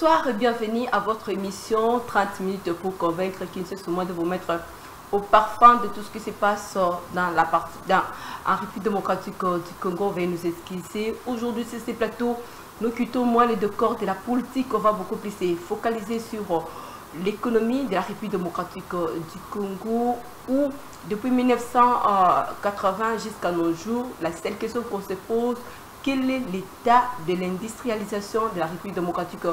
Bonsoir et bienvenue à votre émission 30 minutes pour convaincre qui ne cesse au moins de vous mettre au parfum de tout ce qui se passe dans la partie en République démocratique du Congo. Veuillez nous excuser. Aujourd'hui sur ces plateaux, nous quittons moins les décors de la politique. On va beaucoup plus se focaliser sur l'économie de la République démocratique du Congo où depuis 1980 jusqu'à nos jours, la seule question qu'on se pose, quel est l'état de l'industrialisation de la République démocratique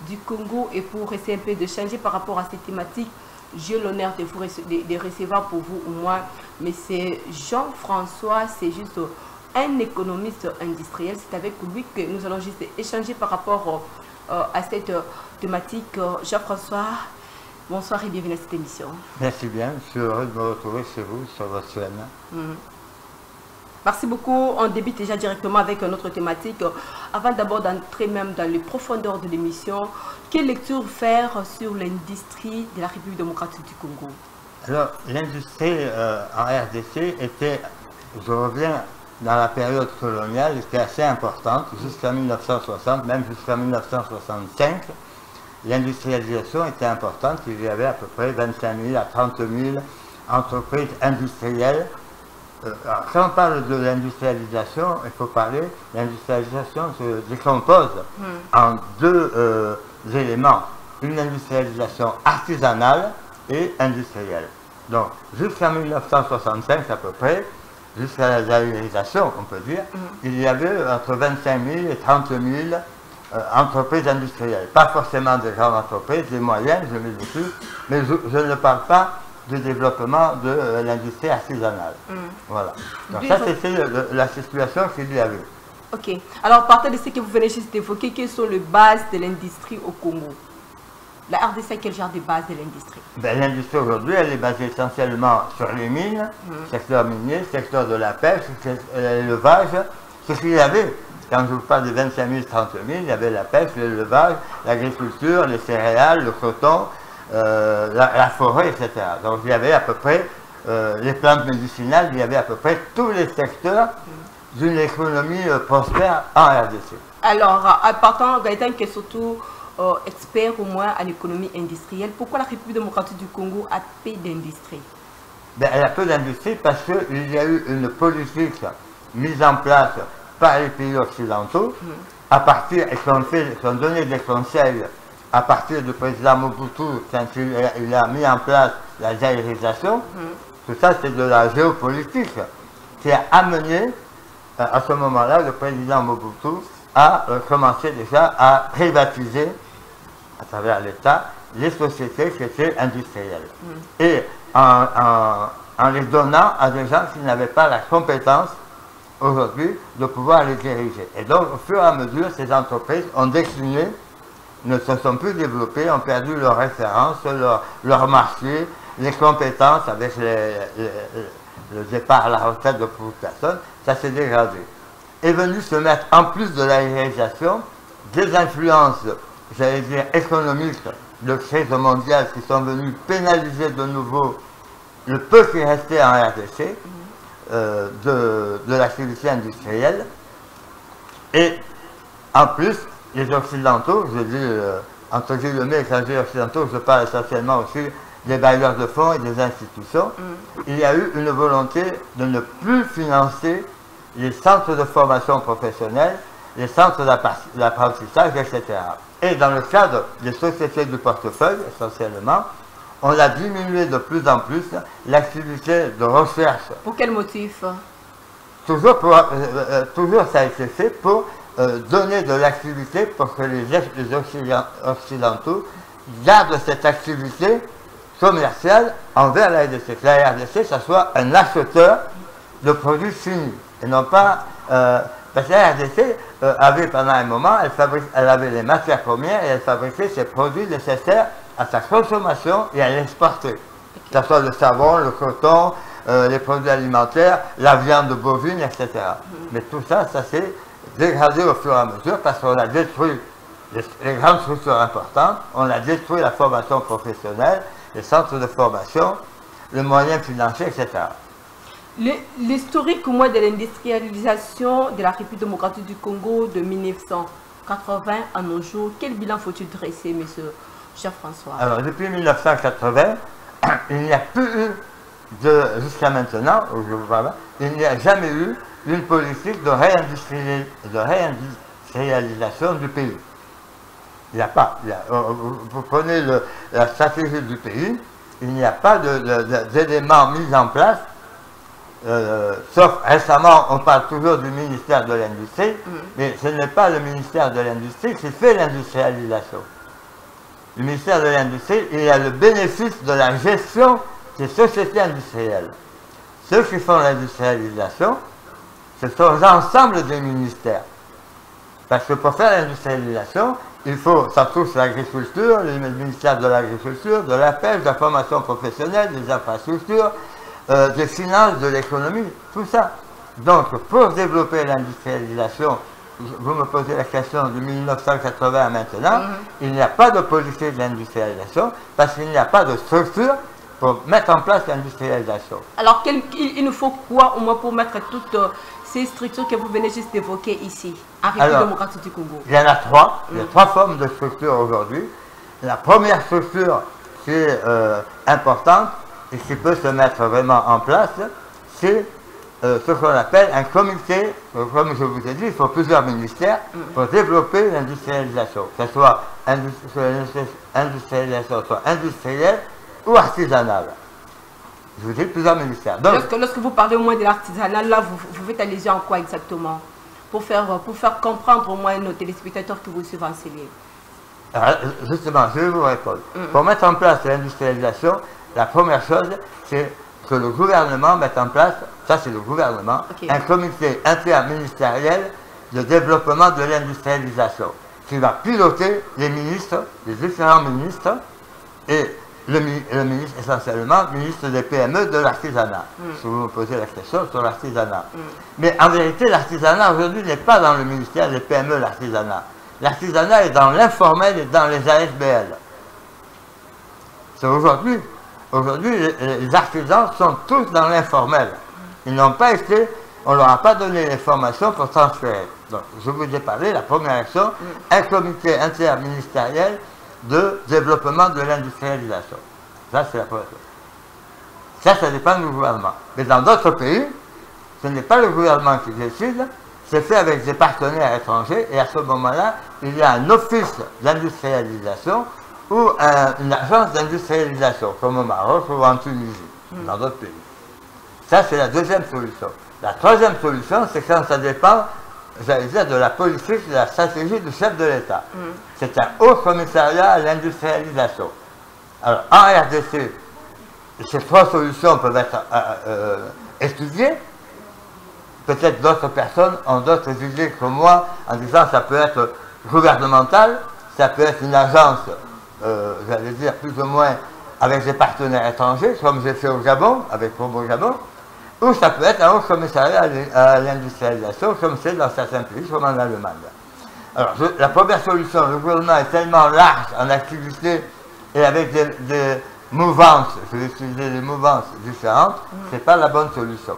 du Congo? Et pour essayer un peu de changer par rapport à cette thématique, j'ai l'honneur de recevoir pour vous au moins M. Jean-François, c'est juste un économiste industriel. C'est avec lui que nous allons juste échanger par rapport à cette thématique. Jean-François, bonsoir et bienvenue à cette émission. Merci bien, je suis heureux de me retrouver chez vous sur votre chaîne. Merci beaucoup. On débute déjà directement avec notre thématique. Avant d'abord d'entrer même dans les profondeurs de l'émission, quelle lecture faire sur l'industrie de la République démocratique du Congo? Alors, l'industrie en RDC était, je reviens dans la période coloniale, était assez importante, jusqu'à 1960, même jusqu'à 1965. L'industrialisation était importante, il y avait à peu près 25 000 à 30 000 entreprises industrielles. Alors, quand on parle de l'industrialisation, il faut parler, l'industrialisation se décompose en deux éléments, une industrialisation artisanale et industrielle. Donc, jusqu'à 1965 à peu près, jusqu'à la zaïrisation, on peut dire, il y avait entre 25 000 et 30 000 entreprises industrielles. Pas forcément des grandes entreprises, des moyennes, je mets dessus, mais je ne parle pas du développement de l'industrie artisanale. Voilà. Donc ça, c'était la situation qu'il y avait. Ok. Alors, partant de ce que vous venez juste d'évoquer, quelles sont les bases de l'industrie au Congo? La RDC, quel genre de base de l'industrie? Ben, l'industrie aujourd'hui, elle est basée essentiellement sur les mines, secteur minier, secteur de la pêche, l'élevage. C'est ce qu'il y avait. Quand je vous parle de 25 000, 30 000, il y avait la pêche, l'élevage, l'agriculture, les céréales, le coton, la forêt, etc. Donc il y avait à peu près les plantes médicinales, il y avait à peu près tous les secteurs d'une économie prospère en RDC. Alors, partant, Gaëtan qui est surtout expert au moins en économie industrielle, pourquoi la République démocratique du Congo a peu d'industrie? Ben, elle a peu d'industrie parce qu'il y a eu une politique mise en place par les pays occidentaux, à partir, et qu'on donnait des conseils à partir du président Mobutu, quand il a mis en place la zaïrisation. Tout ça, c'est de la géopolitique qui a amené, à ce moment-là, le président Mobutu à commencer déjà à privatiser, à travers l'État, les sociétés qui étaient industrielles. Et en les donnant à des gens qui n'avaient pas la compétence aujourd'hui de pouvoir les diriger. Et donc, au fur et à mesure, ces entreprises ont décliné, ne se sont plus développées, ont perdu leurs références, leur marché, les compétences avec le départ à la retraite de beaucoup de personnes, ça s'est dégradé. Est venu se mettre, en plus de la réalisation, des influences, j'allais dire, économiques de crise mondiale qui sont venues pénaliser de nouveau le peu qui restait en RDC, de l'activité industrielle. Et en plus, les Occidentaux, je dis entre guillemets, quand je dis Occidentaux, je parle essentiellement aussi des bailleurs de fonds et des institutions, il y a eu une volonté de ne plus financer les centres de formation professionnelle, les centres d'apprentissage, etc. Et dans le cadre des sociétés du portefeuille, essentiellement, on a diminué de plus en plus l'activité de recherche. Pour quel motif? Toujours ça a été fait pour donner de l'activité pour que les Occidentaux gardent cette activité commerciale envers la RDC. Que la RDC, ça soit un acheteur de produits finis. Et non pas... parce que la RDC avait pendant un moment, elle avait les matières premières et elle fabriquait ses produits nécessaires à sa consommation et à l'exporter. Que ce soit le savon, le coton, les produits alimentaires, la viande bovine, etc. Mais tout ça, ça s'est dégradé au fur et à mesure parce qu'on a détruit les grandes structures importantes, on a détruit la formation professionnelle, les centres de formation, le moyen financier, etc. L'historique au moins de l'industrialisation de la République démocratique du Congo de 1900, 1980 à nos jours, quel bilan faut-il dresser, monsieur François? Alors, depuis 1980, il n'y a plus eu, jusqu'à maintenant, il n'y a jamais eu une politique de réindustrialisation du pays. Il n'y a pas. Vous prenez la stratégie du pays, il n'y a pas d'éléments mis en place, sauf récemment, on parle toujours du ministère de l'Industrie, mais ce n'est pas le ministère de l'Industrie qui fait l'industrialisation. Le ministère de l'Industrie, il a le bénéfice de la gestion des sociétés industrielles. Ceux qui font l'industrialisation, ce sont l'ensemble des ministères. Parce que pour faire l'industrialisation, ça touche l'agriculture, le ministère de l'Agriculture, de la pêche, de la formation professionnelle, des infrastructures, des finances, de l'économie, tout ça. Donc, pour développer l'industrialisation, vous me posez la question de 1980 à maintenant, il n'y a pas de politique d'industrialisation parce qu'il n'y a pas de structure pour mettre en place l'industrialisation. Alors, il nous faut quoi au moins pour mettre toutes ces structures que vous venez juste d'évoquer ici, en République démocratique du Congo? Il y en a trois. Il y a trois formes de structures aujourd'hui. La première structure qui est importante et qui peut se mettre vraiment en place, c'est ce qu'on appelle un comité, comme je vous ai dit, il faut plusieurs ministères pour développer l'industrialisation, que ce soit industrialisation, soit industrielle ou artisanale. Je vous dis plusieurs ministères. Donc, lorsque vous parlez au moins de l'artisanat, là, vous faites allusion en quoi exactement? Pour faire comprendre au moins nos téléspectateurs que vous suivez en CELI. Justement, je vais vous répondre. Pour mettre en place l'industrialisation, la première chose, c'est que le gouvernement mette en place, ça c'est le gouvernement, un comité interministériel de développement de l'industrialisation qui va piloter les ministres, les différents ministres et le ministre essentiellement, ministre des PME de l'artisanat. Si vous me posez la question sur l'artisanat. Mais en vérité, l'artisanat aujourd'hui n'est pas dans le ministère des PME, l'artisanat. L'artisanat est dans l'informel et dans les ASBL. C'est aujourd'hui. Aujourd'hui, les artisans sont tous dans l'informel. Ils n'ont pas été, on ne leur a pas donné les formations pour transférer. Donc, je vous ai parlé, la première action, un comité interministériel de développement de l'industrialisation. Ça, c'est la première chose. Ça dépend du gouvernement. Mais dans d'autres pays, ce n'est pas le gouvernement qui décide, c'est fait avec des partenaires étrangers, et à ce moment-là, il y a un office d'industrialisation ou une agence d'industrialisation, comme au Maroc ou en Tunisie, dans d'autres pays. Ça, c'est la deuxième solution. La troisième solution, c'est quand ça dépend, j'allais dire, de la politique, de la stratégie du chef de l'État. C'est un haut commissariat à l'industrialisation. Alors, en RDC, ces trois solutions peuvent être étudiées. Peut-être d'autres personnes ont d'autres idées que moi, en disant que ça peut être gouvernemental, ça peut être une agence, j'allais dire, plus ou moins avec des partenaires étrangers, comme j'ai fait au Gabon, avec Promo Gabon, ou ça peut être un haut commissariat à l'industrialisation, comme c'est dans certains pays, comme en Allemagne. Alors, la première solution, le gouvernement est tellement large en activité et avec des mouvances, je vais utiliser des mouvances différentes, ce n'est pas la bonne solution.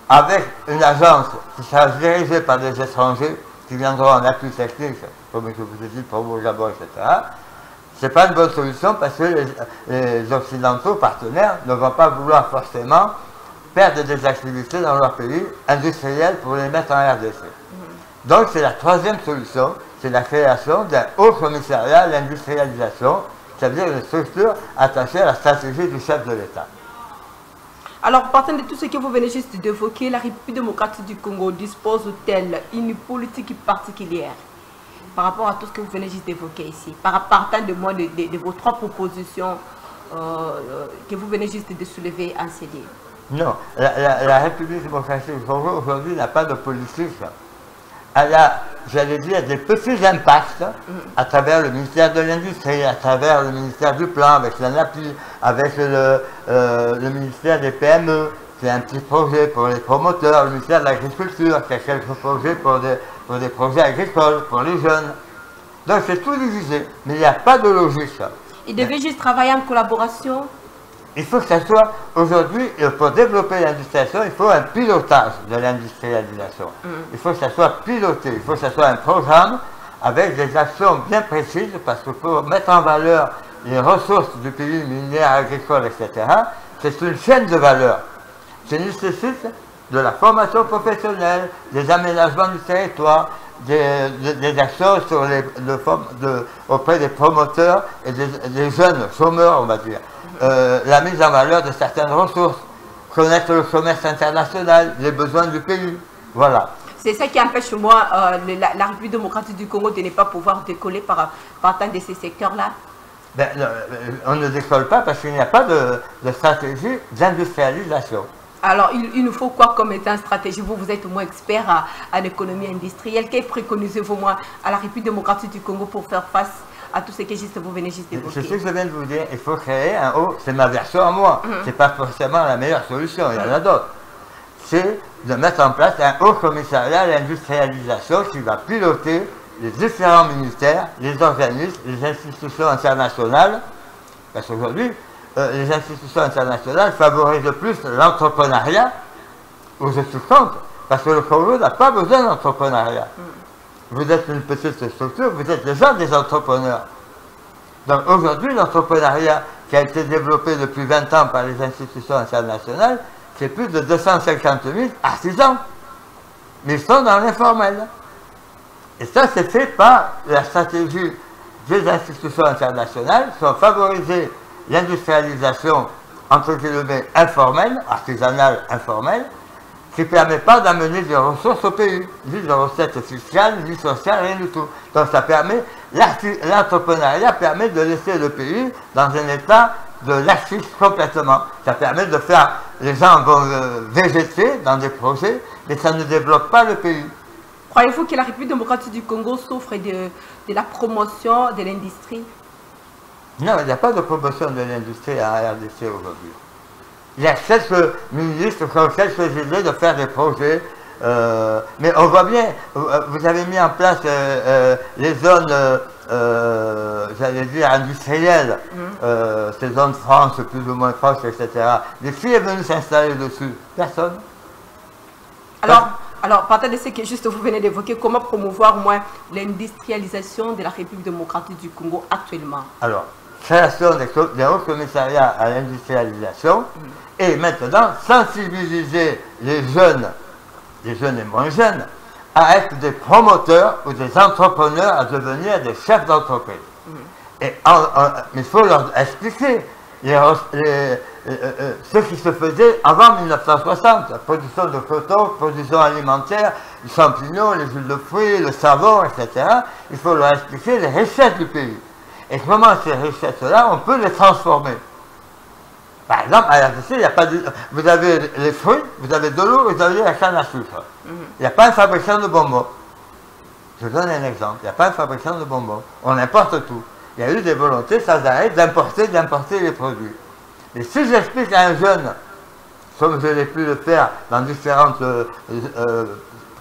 Avec une agence qui sera dirigée par des étrangers qui viendront en appui technique, comme je vous ai dit, Promo Gabon, etc., ce n'est pas une bonne solution parce que les Occidentaux partenaires ne vont pas vouloir forcément perdre des activités dans leur pays industriel pour les mettre en RDC. Donc c'est la troisième solution, c'est la création d'un haut commissariat à l'industrialisation, c'est-à-dire une structure attachée à la stratégie du chef de l'État. Alors, partant de tout ce que vous venez juste d'évoquer, la République démocratique du Congo dispose-t-elle une politique particulière par rapport à tout ce que vous venez juste d'évoquer ici, partant de vos trois propositions que vous venez juste de soulever en CD? Non, la République démocratique du Congo aujourd'hui n'a pas de politique. Elle a, j'allais dire, des petits impacts à travers le ministère de l'Industrie, à travers le ministère du Plan, avec l'ANAPI, avec le ministère des PME, qui a un petit projet pour les promoteurs, le ministère de l'Agriculture, qui a quelques projets pour des projets agricoles, pour les jeunes. Donc c'est tout divisé, mais il n'y a pas de logique. Il devait juste travailler en collaboration. Il faut que ça soit, aujourd'hui, pour développer l'industrialisation, il faut un pilotage de l'industrialisation. Il faut que ça soit piloté, il faut que ça soit un programme avec des actions bien précises, parce qu'il faut mettre en valeur les ressources du pays, minières, agricoles, etc. C'est une chaîne de valeur qui nécessite de la formation professionnelle, des aménagements du territoire, des actions sur auprès des promoteurs et des jeunes chômeurs, on va dire. La mise en valeur de certaines ressources, connaître le commerce international, les besoins du pays. Voilà. C'est ça qui empêche, moi, la République démocratique du Congo de ne pas pouvoir décoller par tant de ces secteurs-là. Ben, on ne décolle pas parce qu'il n'y a pas de stratégie d'industrialisation. Alors, il nous faut quoi comme étant stratégie? Vous êtes au moins expert à l'économie industrielle. Qu'est-ce que préconisez-vous, moi, à la République démocratique du Congo pour faire face à tout ce que vous venez juste d'évoquer? C'est ce que je viens de vous dire. Il faut créer un haut, c'est ma version à moi. C'est pas forcément la meilleure solution, il y en a d'autres. C'est de mettre en place un haut commissariat à l'industrialisation qui va piloter les différents ministères, les organismes, les institutions internationales. Parce qu'aujourd'hui, les institutions internationales favorisent le plus l'entrepreneuriat, où je suis contre, parce que le Congo n'a pas besoin d'entrepreneuriat. Vous êtes une petite structure, vous êtes déjà des entrepreneurs. Donc aujourd'hui, l'entrepreneuriat qui a été développé depuis 20 ans par les institutions internationales, c'est plus de 250 000 artisans. Mais ils sont dans l'informel. Et ça, c'est fait par la stratégie des institutions internationales qui ont favorisé l'industrialisation, entre guillemets, informelle, artisanale informelle, qui ne permet pas d'amener des ressources au pays, ni de recettes fiscales, ni sociales, rien du tout. Donc ça permet, l'entrepreneuriat permet de laisser le pays dans un état de laxisme complètement. Ça permet de faire, les gens vont végéter dans des projets, mais ça ne développe pas le pays. Croyez-vous que la République démocratique du Congo souffre de la promotion de l'industrie? Non, il n'y a pas de promotion de l'industrie en RDC aujourd'hui. Il y a quelques ministres qui ont quelques idées de faire des projets, mais on voit bien, vous avez mis en place les zones, j'allais dire, industrielles, ces zones franches, plus ou moins proches, etc. Mais qui est venu s'installer dessus? Personne. Alors, partant de ce que juste vous venez d'évoquer, comment promouvoir au moins l'industrialisation de la République démocratique du Congo actuellement? Alors, création des hauts commissariats à l'industrialisation et maintenant sensibiliser les jeunes et moins jeunes, à être des promoteurs ou des entrepreneurs, à devenir des chefs d'entreprise. Mais il faut leur expliquer ce qui se faisait avant 1960, la production de coton, production alimentaire, les champignons, les huiles de fruits, le savon, etc. Il faut leur expliquer les richesses du pays. Et comment ces richesses-là, on peut les transformer. Par exemple, à RDC, il n'y a pas de... Vous avez les fruits, vous avez de l'eau, vous avez la canne à sucre. Il n'y a pas un fabricant de bonbons. Je donne un exemple. Il n'y a pas un fabricant de bonbons. On importe tout. Il y a eu des volontés sans arrêt d'importer les produits. Et si j'explique à un jeune, comme je l'ai pu le faire dans différentes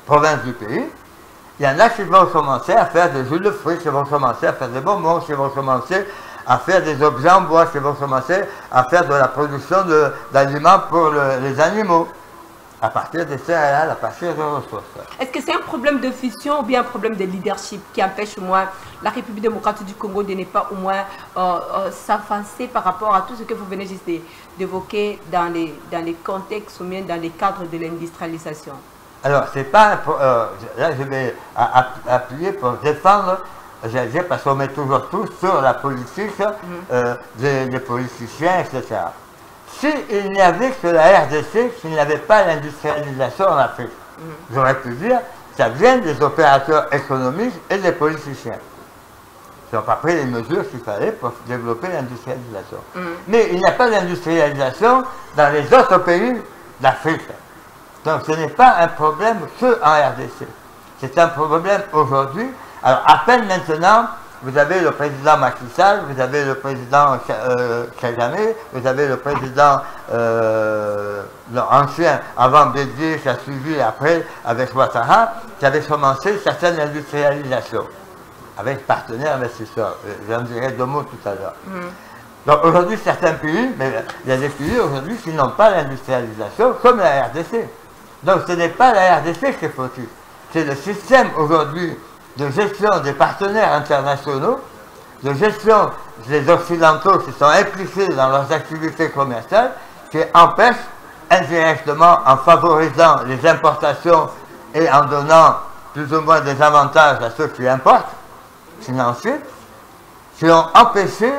provinces du pays, il y en a qui vont commencer à faire des jus de fruits, qui vont commencer à faire des bonbons, qui vont commencer à faire des objets en bois, qui vont commencer à faire de la production d'aliments pour les animaux, à partir des céréales, à partir de ressources. Est-ce que c'est un problème de vision ou bien un problème de leadership qui empêche au moins la République démocratique du Congo de ne pas au moins s'avancer par rapport à tout ce que vous venez juste d'évoquer dans les contextes ou bien dans les cadres de l'industrialisation? Alors, c'est pas là, je vais appuyer pour défendre, j'allais dire, parce qu'on met toujours tout sur la politique des politiciens, etc. S'il n'y avait que la RDC, s'il n'y avait pas l'industrialisation en Afrique, j'aurais pu dire, ça vient des opérateurs économiques et des politiciens. Ils n'ont pas pris les mesures qu'il fallait pour développer l'industrialisation. Mais il n'y a pas d'industrialisation dans les autres pays d'Afrique. Donc ce n'est pas un problème que en RDC. C'est un problème aujourd'hui. Alors à peine maintenant, vous avez le président Macky Sall, vous avez le président Kagame, vous avez le président ancien avant Bédier qui a suivi après avec Ouattara, qui avait commencé certaines industrialisations avec partenaires investisseurs. J'en dirai deux mots tout à l'heure. Donc aujourd'hui certains pays, mais il y a des pays aujourd'hui qui n'ont pas l'industrialisation comme la RDC. Donc ce n'est pas la RDC qui est fautive, c'est le système aujourd'hui de gestion des partenaires internationaux, de gestion des Occidentaux qui sont impliqués dans leurs activités commerciales, qui empêchent indirectement, en favorisant les importations et en donnant plus ou moins des avantages à ceux qui importent, financiers, qui ont empêché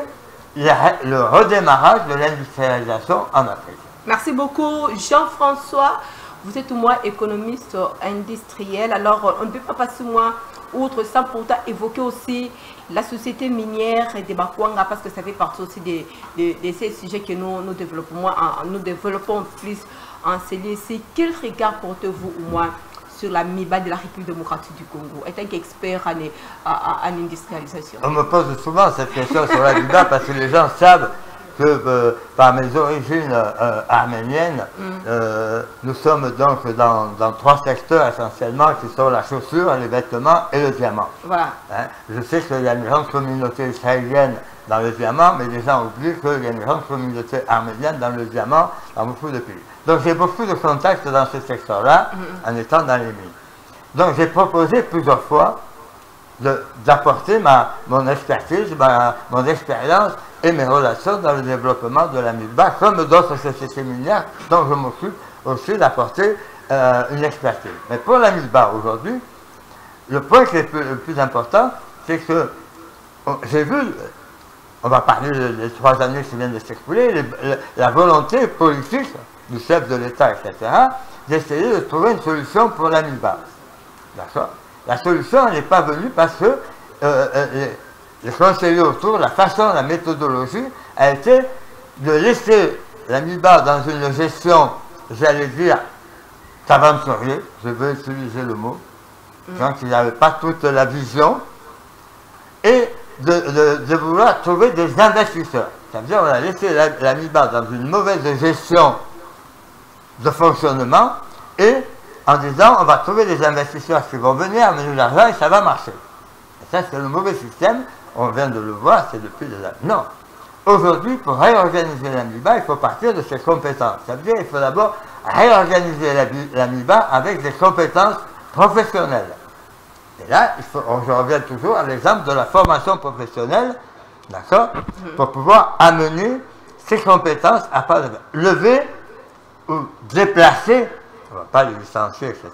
le redémarrage de l'industrialisation en Afrique. Merci beaucoup, Jean-François. Vous êtes moi économiste industriel, alors on ne peut pas passer moi outre sans pourtant évoquer aussi la société minière des Bakwanga parce que ça fait partie aussi de ces sujets que nous développons plus en CLC. Quel regard portez-vous au moins sur la MIBA de la République démocratique du Congo, étant qu'expert en industrialisation? On me pose souvent cette question sur la MIBA parce que les gens savent que par mes origines arméniennes, nous sommes donc dans trois secteurs essentiellement qui sont la chaussure, les vêtements et le diamant. Voilà. Hein? Je sais qu'il y a une grande communauté israélienne dans le diamant, mais les gens oublient qu'il y a une grande communauté arménienne dans le diamant dans beaucoup de pays. Donc j'ai beaucoup de contacts dans ce secteur-là en étant dans les mines. Donc j'ai proposé plusieurs fois d'apporter mon expertise, mon expérience et mes relations dans le développement de la MIBA, comme d'autres sociétés minières dont je m'occupe aussi d'apporter une expertise. Mais pour la MIBA aujourd'hui, le point qui est le plus important, c'est que j'ai vu, on va parler des 3 années qui viennent de s'écouler, la volonté politique du chef de l'État, etc., d'essayer de trouver une solution pour la MIBA. D'accord? La solution n'est pas venue parce que les conseillers autour, la façon, la méthodologie a été de laisser la MIBA dans une gestion, j'allais dire, aventurier, je veux utiliser le mot, donc il n'avait pas toute la vision, et de vouloir trouver des investisseurs. C'est-à-dire on a laissé la MIBA dans une mauvaise gestion de fonctionnement, et en disant on va trouver des investisseurs qui vont venir amener de l'argent et ça va marcher. Et ça c'est le mauvais système, on vient de le voir, c'est depuis des années. Non. Aujourd'hui, pour réorganiser la MIBA, il faut partir de ses compétences. Ça veut dire qu'il faut d'abord réorganiser la MIBA avec des compétences professionnelles. Et là, je reviens toujours à l'exemple de la formation professionnelle, d'accord, pour pouvoir amener ces compétences à pas lever ou déplacer, on ne va pas les licencier, etc.,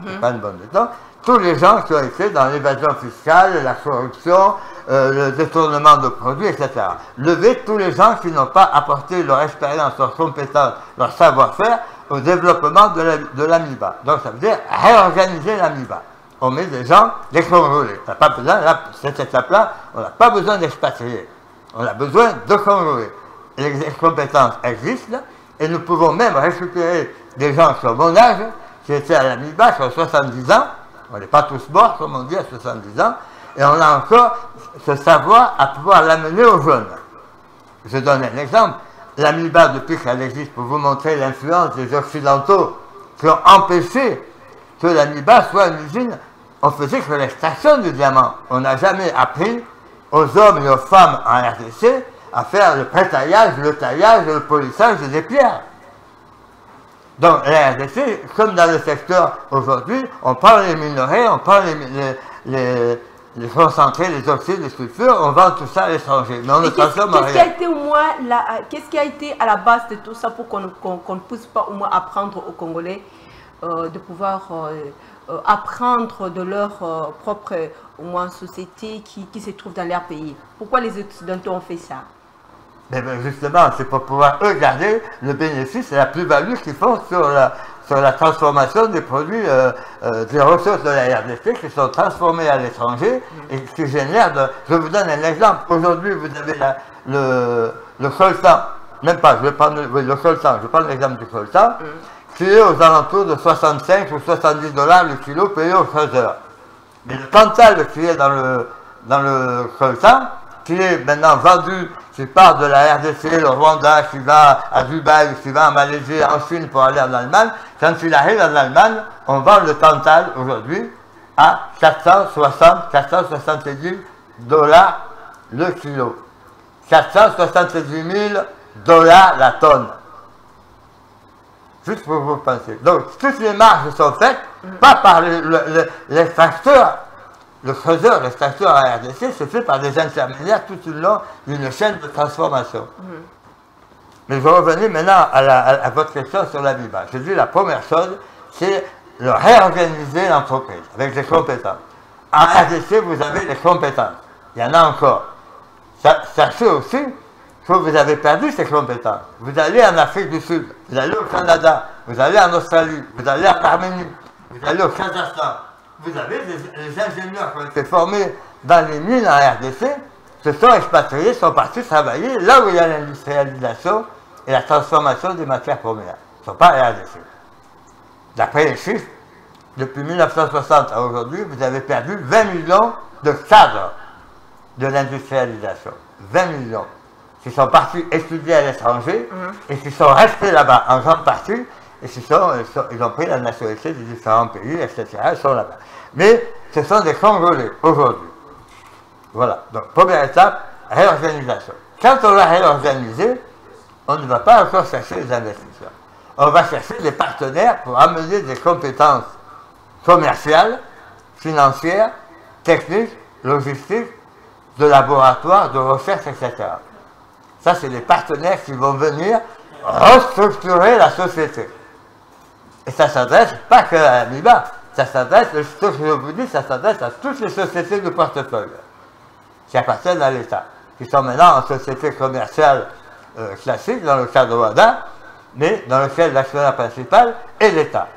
c'est pas une bonne méthode, tous les gens qui ont été dans l'évasion fiscale, la corruption, le détournement de produits, etc. Lever tous les gens qui n'ont pas apporté leur expérience, leur compétence, leur savoir-faire au développement de la MIBA. Donc ça veut dire réorganiser la MIBA. On met des gens, des Congolais. On n'a pas besoin, là, cette étape-là, on n'a pas besoin d'expatriés. On a besoin de Congolais. Les compétences existent et nous pouvons même récupérer des gens sur mon âge qui étaient à la MIBA sur 70 ans. On n'est pas tous morts, comme on dit, à 70 ans. Et on a encore ce savoir à pouvoir l'amener aux jeunes. Je donne un exemple. La MIBA, depuis qu'elle existe, pour vous montrer l'influence des Occidentaux qui ont empêché que la MIBA soit une usine, on faisait que l'extraction du diamant. On n'a jamais appris aux hommes et aux femmes en RDC à faire le pré-taillage, le taillage, le polissage des pierres. Donc la RDC, comme dans le secteur aujourd'hui, on prend les minerais, on prend les concentrés, les oxydes, les sulfures, on vend tout ça à l'étranger. Mais on ne transforme rien. Qu'est-ce qui a été à la base de tout ça pour qu'on ne puisse pas au moins apprendre aux Congolais de pouvoir apprendre de leur propre au moins société qui se trouve dans leur pays? Pourquoi les Occidentaux ont fait ça? Mais justement, c'est pour pouvoir eux garder le bénéfice et la plus-value qu'ils font sur la transformation des produits, des ressources de la RDC qui sont transformées à l'étranger et qui génèrent de... Je vous donne un exemple. Aujourd'hui, vous avez le coltan, même pas, je vais prendre le coltan, je prends l'exemple du coltan, qui est aux alentours de 65 ou 70 $ le kilo payé au creuseur. Mais le tantal qui est dans le coltan, qui est maintenant vendu, qui part de la RDC, le Rwanda, qui va à Dubaï, qui va en Malaisie, en Chine pour aller en Allemagne, quand il arrive en Allemagne, on vend le tantal aujourd'hui à 470 $ le kilo. 470 000 $ la tonne. Juste pour vous penser. Donc, toutes les marges sont faites, pas par les facteurs le creuseur, l'extracteur à RDC se fait par des intermédiaires tout au long d'une chaîne de transformation. Mais je revenais maintenant à votre question sur la MIBA. Je dis la première chose, c'est de réorganiser l'entreprise avec des compétences. En RDC, vous avez des compétences. Il y en a encore. Sachez aussi que vous avez perdu ces compétences. Vous allez en Afrique du Sud, vous allez au Canada, vous allez en Australie, vous allez en Arménie, vous allez au Kazakhstan. Vous avez les ingénieurs qui ont été formés dans les mines en RDC, se sont expatriés, sont partis travailler là où il y a l'industrialisation et la transformation des matières premières. Ils ne sont pas en RDC. D'après les chiffres, depuis 1960 à aujourd'hui, vous avez perdu 20 millions de cadres de l'industrialisation. 20 millions qui sont partis étudier à l'étranger et qui sont restés là-bas en grande partie et ils ont pris la nationalité des différents pays, etc. Ils sont là-bas. Mais ce sont des Congolais aujourd'hui. Voilà. Donc, première étape, réorganisation. Quand on l'a réorganisé, on ne va pas encore chercher les investisseurs. On va chercher des partenaires pour amener des compétences commerciales, financières, techniques, logistiques, de laboratoire, de recherche, etc. Ça, c'est les partenaires qui vont venir restructurer la société. Et ça ne s'adresse pas que à la MIBA, ça s'adresse, ce que je vous dis, ça s'adresse à toutes les sociétés de portefeuille qui appartiennent à l'État, qui sont maintenant en société commerciale classique dans le cadre WADA, mais dans lequel l'actionnaire principal est l'État.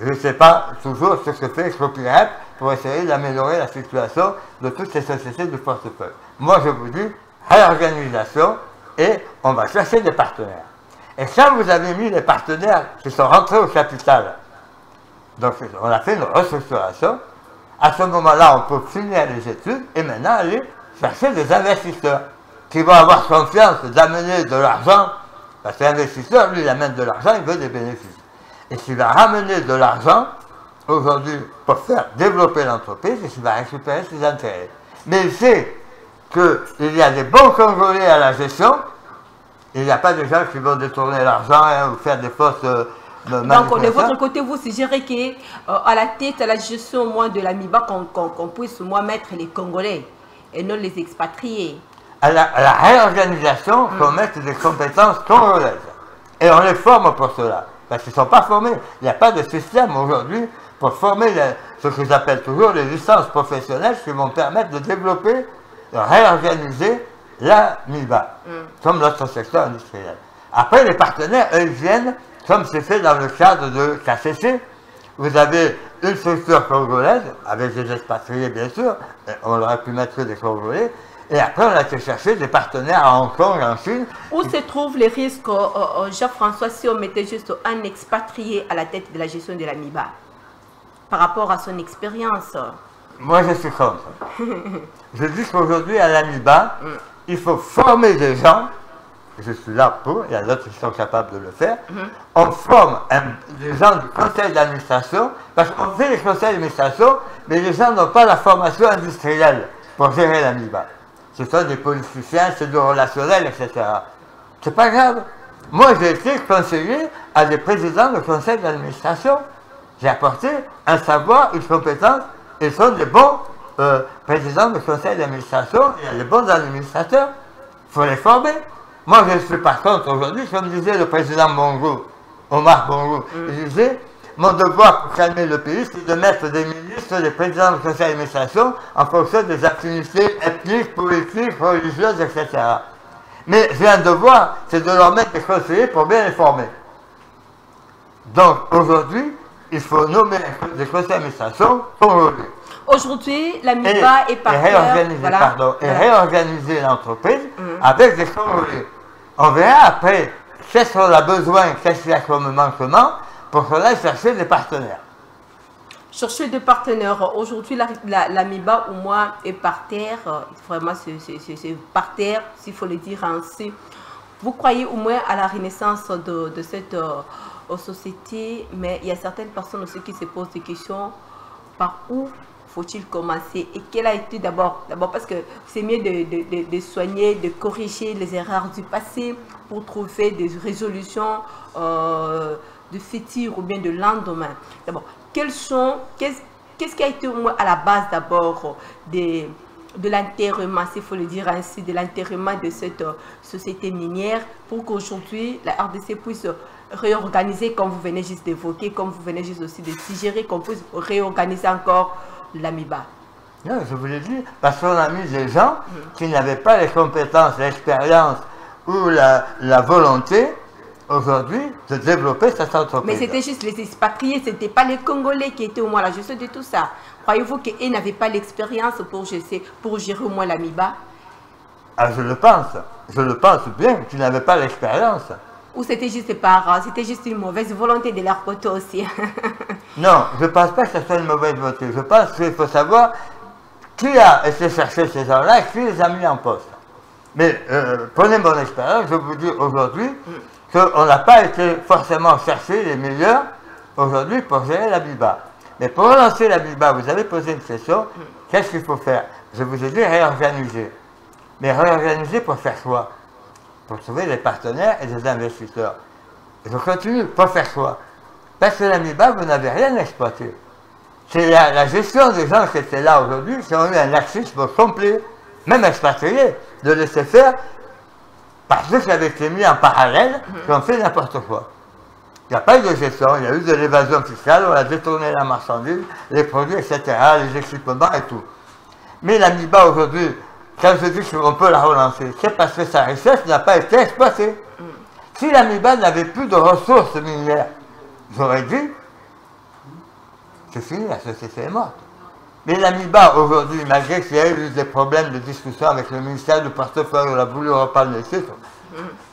Je ne sais pas toujours ce que fait Copyright pour essayer d'améliorer la situation de toutes ces sociétés de portefeuille. Moi, je vous dis, réorganisation et on va chercher des partenaires. Et quand vous avez mis les partenaires qui sont rentrés au capital, donc on a fait une restructuration, à ce moment-là, on peut finir les études et maintenant aller chercher des investisseurs qui vont avoir confiance d'amener de l'argent, parce que l'investisseur, lui, il amène de l'argent, il veut des bénéfices. Et s'il va ramener de l'argent, aujourd'hui, pour faire développer l'entreprise, et s'il va récupérer ses intérêts. Mais il sait qu'il y a des bons Congolais à la gestion, il n'y a pas de gens qui vont détourner l'argent ou faire des fausses donc, de votre côté, vous suggérez qu'à la tête, à la gestion au moins de la MIBA, qu'on puisse au moins mettre les Congolais et non les expatriés. À la réorganisation, qu'on mette des compétences congolaises. Et on les forme pour cela. Parce qu'ils ne sont pas formés. Il n'y a pas de système aujourd'hui pour former ce que j'appelle toujours les licences professionnelles qui vont permettre de développer, de réorganiser la MIBA, comme notre secteur industriel. Après, les partenaires, eux, ils viennent, comme c'est fait dans le cadre de KCC. Vous avez une structure congolaise, avec des expatriés bien sûr, on aurait pu mettre des Congolais, et après on a été chercher des partenaires à Hong Kong, en Chine. Où se trouvent les risques, Jean-François, si on mettait juste un expatrié à la tête de la gestion de la MIBA, par rapport à son expérience? Moi je suis contre. Je dis qu'aujourd'hui à la MIBA, il faut former des gens. Je suis là pour, il y a d'autres qui sont capables de le faire. On forme des gens du conseil d'administration, parce qu'on fait les conseils d'administration, mais les gens n'ont pas la formation industrielle pour gérer la MIBA. Ce sont des politiciens, c'est du relationnel, etc. C'est pas grave. Moi, j'ai été conseiller à des présidents de conseil d'administration. J'ai apporté un savoir, une compétence, ils sont des bons présidents de conseil d'administration, il y a des bons administrateurs, il faut les former. Moi, je suis par contre aujourd'hui, comme disait le président Bongo, Omar Bongo, il disait, mon devoir pour calmer le pays, c'est de mettre des ministres, des présidents du conseil d'administration en fonction des affinités ethniques, politiques, religieuses, etc. Mais j'ai un devoir, c'est de leur mettre des conseillers pour bien les former. Donc aujourd'hui, il faut nommer des conseils d'administration congolais. Aujourd'hui, la MIBA est partie. Réorganiser l'entreprise avec des Congolais. On verra après qu'est-ce qu'on a besoin, qu'est-ce qu'il y a comme manquement pour qu'on aille chercher des partenaires. Chercher des partenaires. Aujourd'hui, la MIBA, au moins, est par terre. Vraiment, c'est par terre, s'il faut le dire ainsi. Vous croyez au moins à la renaissance de cette société, mais il y a certaines personnes aussi qui se posent des questions. Par où faut-il commencer? Et quel a été d'abord parce que c'est mieux de soigner, de corriger les erreurs du passé pour trouver des résolutions de futur ou bien de lendemain. D'abord, quelles qu'est-ce qui a été au moins à la base d'abord de l'enterrement, s'il faut le dire ainsi, de l'enterrement de cette société minière pour qu'aujourd'hui la RDC puisse réorganiser, comme vous venez juste d'évoquer, comme vous venez juste aussi de suggérer, qu'on puisse réorganiser encore l'AMIBA? Non, je vous l'ai dit, parce qu'on a mis des gens qui n'avaient pas les compétences, l'expérience ou la volonté aujourd'hui de développer cette entreprise. Mais c'était juste les expatriés, ce n'était pas les Congolais qui étaient au moins la gestion de tout ça. Croyez-vous qu'ils n'avaient pas l'expérience pour gérer au moins l'AMIBA? Ah, je le pense bien qu'ils n'avaient pas l'expérience. Ou c'était juste une mauvaise volonté de leur côté aussi? Non, je ne pense pas que ce soit une mauvaise volonté. Je pense qu'il faut savoir qui a été chercher ces gens-là et qui les a mis en poste. Mais prenez mon expérience, je vous dis aujourd'hui qu'on n'a pas été forcément chercher les meilleurs aujourd'hui pour gérer l'AMIBA. Mais pour relancer l'AMIBA, vous avez posé une question, qu'est-ce qu'il faut faire? Je vous ai dit réorganiser. Mais réorganiser pour faire quoi? Pour trouver des partenaires et des investisseurs. Je continue, pour faire quoi? Parce que l'AMIBA, vous n'avez rien exploité. C'est la gestion des gens qui étaient là aujourd'hui qui ont eu un laxisme complet, même expatrié, de laisser faire, parce que ça avait été mis en parallèle, qui ont fait n'importe quoi. Il n'y a pas eu de gestion, il y a eu de l'évasion fiscale, on a détourné la marchandise, les produits, etc., les équipements et tout. Mais l'AMIBA aujourd'hui, quand je dis qu'on peut la relancer, c'est parce que sa richesse n'a pas été exploitée. Si l'AMIBA n'avait plus de ressources minières, j'aurais dit, c'est fini, la société est morte. Mais l'AMIBA aujourd'hui, malgré qu'il y a eu des problèmes de discussion avec le ministère du portefeuille, on a voulu reprendre les titres,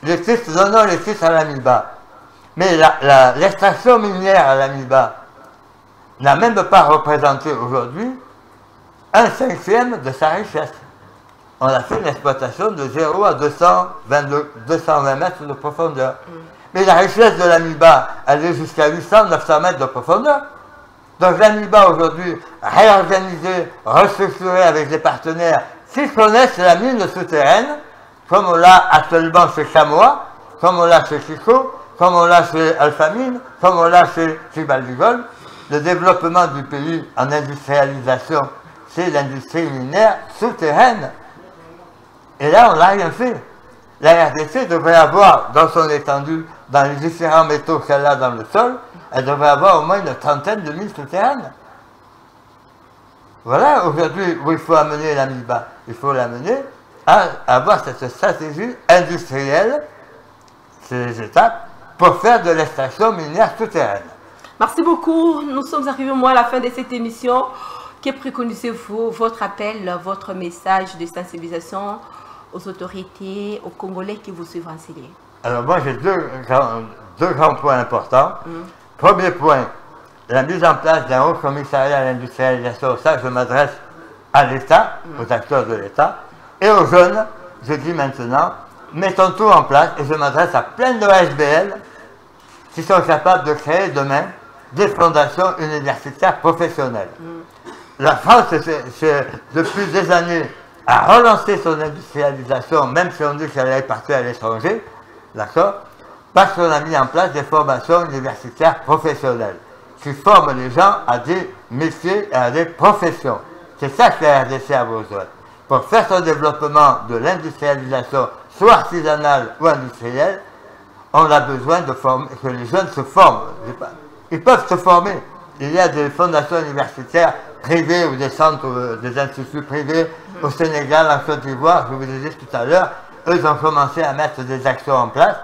donnons les titres à l'AMIBA. Mais l'extraction minière à l'AMIBA n'a même pas représenté aujourd'hui 1/5 de sa richesse. On a fait une exploitation de 0 à 220 mètres de profondeur. Mais la richesse de l'AMIBA, elle est jusqu'à 800-900 mètres de profondeur. Donc l'AMIBA aujourd'hui, réorganisée, restructurée avec des partenaires qui connaissent la mine souterraine, comme on l'a actuellement chez Chamois, comme on l'a chez Chico, comme on l'a chez Alphamine, comme on l'a chez Chibaldigol. Le développement du pays en industrialisation, c'est l'industrie minière souterraine. Et là, on n'a rien fait. La RDC devrait avoir, dans son étendue, dans les différents métaux qu'elle a dans le sol, elle devrait avoir au moins une trentaine de mines souterraines. Voilà aujourd'hui où il faut amener l'AMIBA. Il faut l'amener à avoir cette stratégie industrielle, ces étapes, pour faire de l'extraction minière souterraine. Merci beaucoup. Nous sommes arrivés à la fin de cette émission. Que préconisez-vous, votre appel, votre message de sensibilisation aux autorités, aux Congolais qui vous suivent en Syrie? Alors moi j'ai deux grands points importants. Premier point, la mise en place d'un haut commissariat à l'industrialisation. Ça, je m'adresse à l'État, aux acteurs de l'État, et aux jeunes. Je dis maintenant, mettons tout en place, et je m'adresse à plein de SBL qui sont capables de créer demain des fondations universitaires professionnelles. La France, depuis des années, a relancé son industrialisation, même si on dit qu'elle est partie à l'étranger, d'accord, parce qu'on a mis en place des formations universitaires professionnelles qui forment les gens à des métiers et à des professions. C'est ça que la RDC a besoin. Pour faire son développement de l'industrialisation, soit artisanale ou industrielle, on a besoin de former, que les jeunes se forment. Ils peuvent se former. Il y a des fondations universitaires privées ou des centres, des instituts privés au Sénégal, en Côte d'Ivoire, je vous l'ai dit tout à l'heure. Eux, ils ont commencé à mettre des actions en place.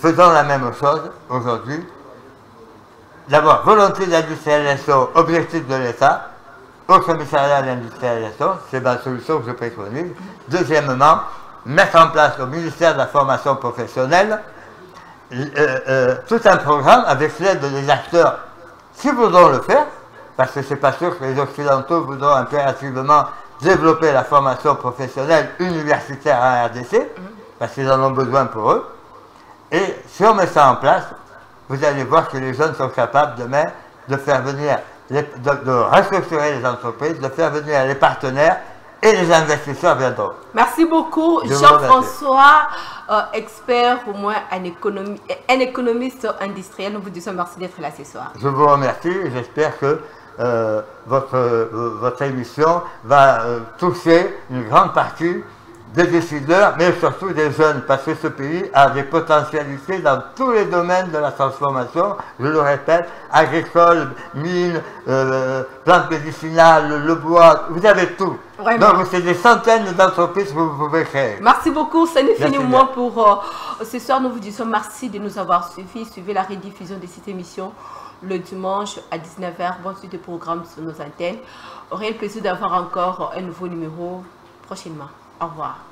Faisons la même chose aujourd'hui. D'abord, volonté d'industrialisation, objectif de l'État, au commissariat à l'industrialisation, c'est la solution que je préconise. Deuxièmement, mettre en place au ministère de la formation professionnelle tout un programme avec l'aide des acteurs qui voudront le faire, parce que c'est pas sûr que les Occidentaux voudront impérativement développer la formation professionnelle universitaire en RDC, parce qu'ils en ont besoin pour eux. Et si on met ça en place, vous allez voir que les jeunes sont capables demain de faire venir, de restructurer les entreprises, de faire venir les partenaires et les investisseurs bientôt. Merci beaucoup, Jean-François, expert au moins en économie, un économiste industriel. Nous vous disons merci d'être là ce soir. Je vous remercie et j'espère que votre émission va toucher une grande partie des décideurs, mais surtout des jeunes, parce que ce pays a des potentialités dans tous les domaines de la transformation, je le répète, agricole, mine, plantes médicinales, le bois, vous avez tout. Vraiment. Donc c'est des centaines d'entreprises que vous pouvez créer. Merci beaucoup, c'est infiniment pour ce soir. Nous vous disons merci de nous avoir suivis. Suivez la rediffusion de cette émission le dimanche à 19h. Bonne suite de programme sur nos antennes. Aurait le plaisir d'avoir encore un nouveau numéro prochainement. Au revoir.